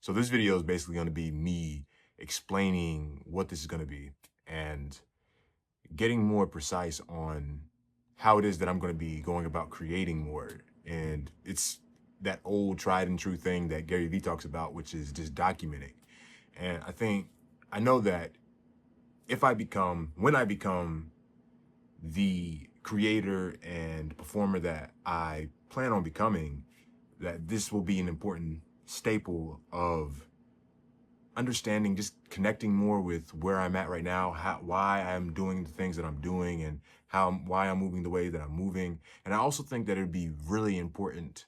So this video is basically going to be me explaining what this is going to be and getting more precise on how it is that I'm going to be going about creating more. And it's that old tried and true thing that Gary Vee talks about, which is just documenting. And I know that when I become the creator and performer that I plan on becoming, that this will be an important staple of understanding, just connecting more with where I'm at right now, why I'm doing the things that I'm doing, and why I'm moving the way that I'm moving. And I also think that it'd be really important.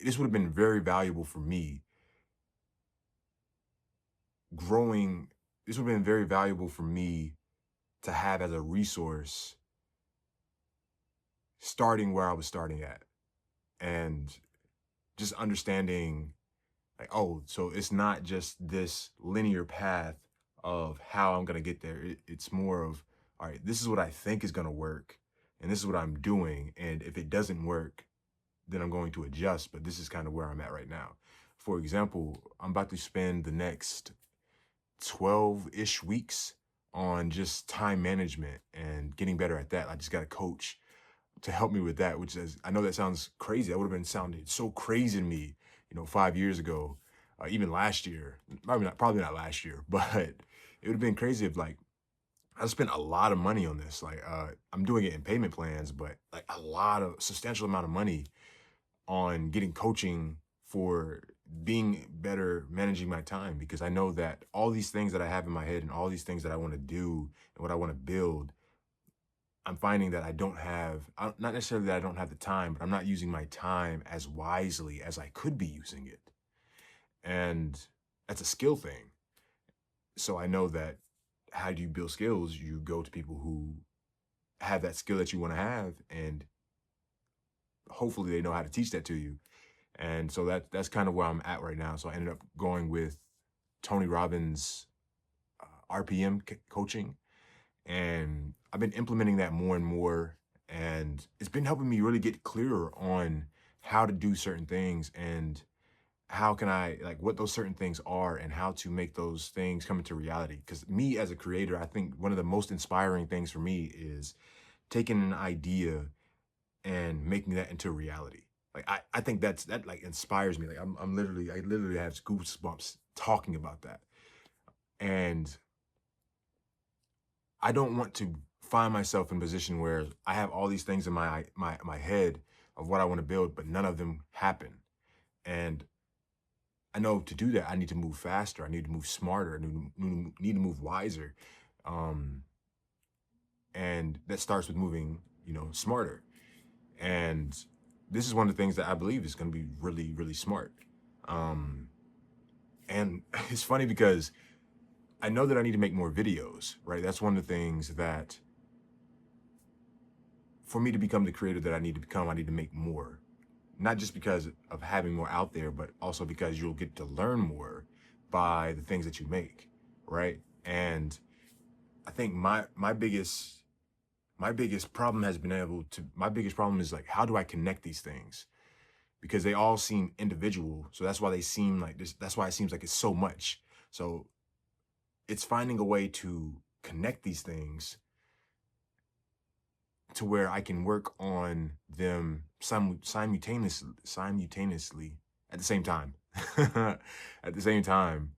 This would have been very valuable for me growing. This would have been very valuable for me to have as a resource starting where I was starting at, and just understanding like, oh, so it's not just this linear path of how I'm gonna get there. It's more of, all right, this is what I think is gonna work, and this is what I'm doing. And if it doesn't work, then I'm going to adjust. But this is kind of where I'm at right now. For example, I'm about to spend the next 12-ish weeks on just time management and getting better at that. I just got a coach to help me with that, which is, I know that sounds crazy. That would have been sounded so crazy to me, 5 years ago, even last year. Probably not last year, but it would have been crazy if like I spent a lot of money on this. Like I'm doing it in payment plans, but like a lot of substantial amount of money on getting coaching for being better managing my time, because I know that all these things that I have in my head and all these things that I want to do and what I want to build, I'm finding that not necessarily that I don't have the time, but I'm not using my time as wisely as I could be using it. And that's a skill thing. So I know that how do you build skills? You go to people who have that skill that you want to have, and hopefully they know how to teach that to you. And so that's kind of where I'm at right now. So I ended up going with Tony Robbins' RPM coaching, and I've been implementing that more and more, and it's been helping me really get clearer on how to do certain things and how can I, like, what those certain things are and how to make those things come into reality. Because me as a creator, I think one of the most inspiring things for me is taking an idea and making that into reality. Like I think that like inspires me. Like I literally have goosebumps talking about that. And I don't want to find myself in a position where I have all these things in my head of what I want to build, but none of them happen. And I know to do that, I need to move faster. I need to move smarter. I need to move wiser. Um, and that starts with moving, smarter. And this is one of the things that I believe is going to be really, really smart. Um, and it's funny because I know that I need to make more videos, right? That's one of the things that for me to become the creator that I need to become, I need to make more. Not just because of having more out there, but also because you'll get to learn more by the things that you make, right? And I think my biggest problem my biggest problem is like, how do I connect these things? Because they all seem individual. So that's why they seem like this. That's why it seems like it's so much. So it's finding a way to connect these things to where I can work on them simultaneously at the same time, at the same time,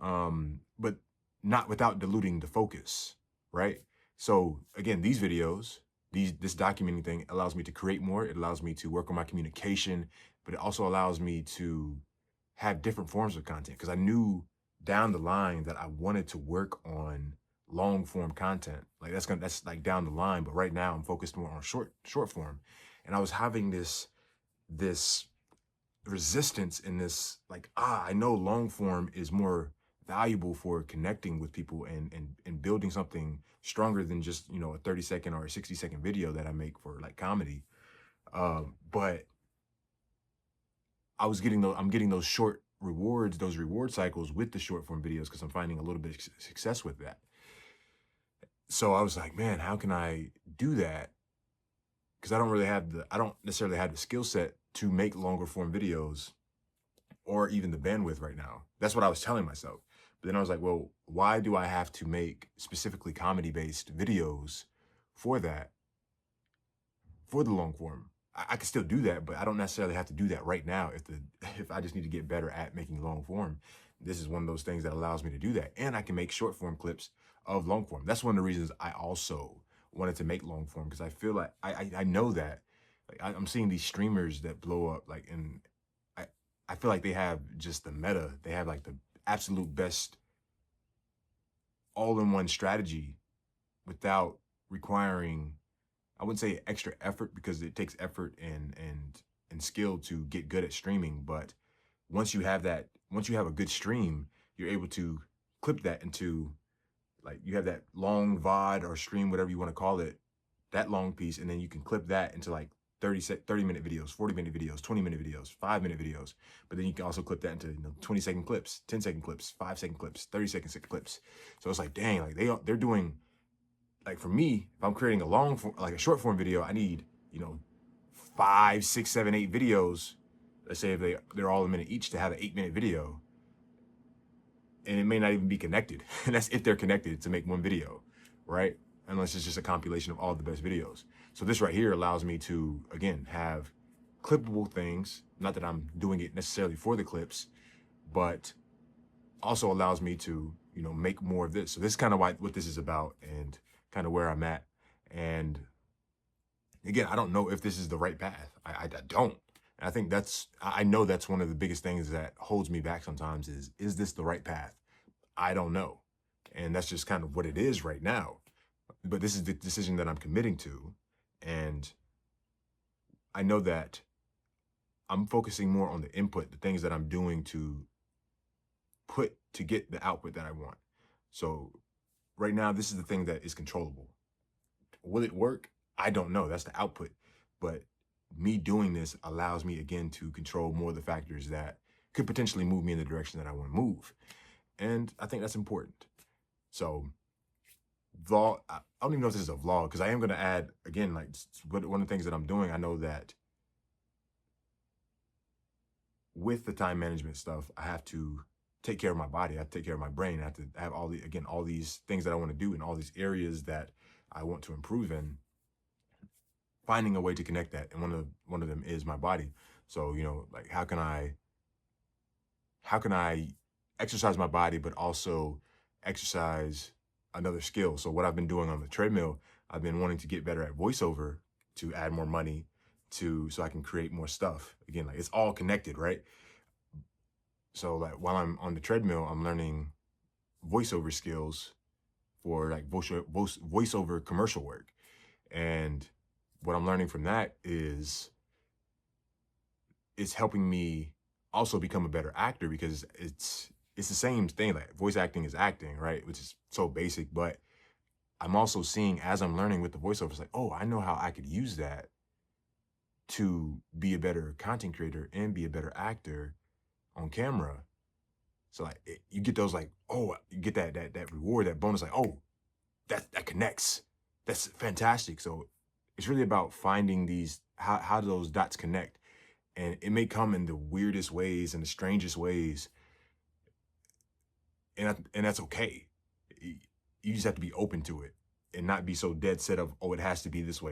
but not without diluting the focus, right? So again, this documenting thing allows me to create more. It allows me to work on my communication, but it also allows me to have different forms of content, because I knew down the line that I wanted to work on long form content. Like that's like down the line, but right now I'm focused more on short form. And I was having this resistance in this, like, I know long form is more valuable for connecting with people and building something stronger than just, a 30-second or a 60-second video that I make for like comedy. But I'm getting those short rewards, those reward cycles with the short form videos, because I'm finding a little bit of success with that. So I was like, man, how can I do that? Because I don't necessarily have the skill set to make longer form videos. or even the bandwidth right now. That's what I was telling myself. But then I was like, well, why do I have to make specifically comedy-based videos for that, for the long form? I can still do that, but I don't necessarily have to do that right now if I just need to get better at making long form. This is one of those things that allows me to do that. And I can make short form clips of long form. That's one of the reasons I also wanted to make long form, because I feel like I know that like I'm seeing these streamers that blow up, like, and I I feel like they have just the meta. They have like the absolute best all-in-one strategy without requiring, I wouldn't say extra effort, because it takes effort and skill to get good at streaming. But once you have a good stream, you're able to clip that into, like, you have that long VOD or stream, whatever you want to call it, that long piece, and then you can clip that into like 30-minute videos, 40-minute videos, 20-minute videos, 5-minute videos. But then you can also clip that into 20-second clips, 10-second clips, 5-second clips, 30-second clips. So it's like, dang, like they're doing, like, for me, if I'm creating a like a short form video, I need, 5, 6, 7, 8 videos. Let's say if they're all a minute each, to have an 8-minute video. And it may not even be connected. And that's if they're connected to make one video, right? Unless it's just a compilation of all the best videos. So this right here allows me to, again, have clippable things. Not that I'm doing it necessarily for the clips, but also allows me to, make more of this. So this is kind of what this is about, and kind of where I'm at. And again, I don't know if this is the right path. I don't. And I think I know that's one of the biggest things that holds me back sometimes is this the right path? I don't know. And that's just kind of what it is right now. But this is the decision that I'm committing to. And I know that I'm focusing more on the input, the things that I'm doing to get the output that I want. So right now, this is the thing that is controllable. Will it work? I don't know. That's the output. But me doing this allows me, again, to control more of the factors that could potentially move me in the direction that I want to move. And I think that's important. So vlog, I don't even know if this is a vlog, because I am going to add, again, like, one of the things that I'm doing, I know that with the time management stuff, I have to take care of my body. I have to take care of my brain. I have to have all these things that I want to do in all these areas that I want to improve in. Finding a way to connect that, and one of them is my body. So, like, how can I exercise my body, but also exercise another skill? So what I've been doing on the treadmill, I've been wanting to get better at voiceover to add more money so I can create more stuff. Again, like, it's all connected, right? So, like, while I'm on the treadmill, I'm learning voiceover skills for, like, voiceover commercial work. And what I'm learning from that is it's helping me also become a better actor, because it's the same thing. Like, voice acting is acting, right? Which is so basic, but I'm also seeing, as I'm learning with the voiceovers, like, oh, I know how I could use that to be a better content creator and be a better actor on camera. So, like, you get those, like, oh, you get that reward, that bonus, like, oh, that connects. That's fantastic. So it's really about finding how do those dots connect. And it may come in the weirdest ways and the strangest ways. And that's okay. You just have to be open to it and not be so dead set of, oh, it has to be this way.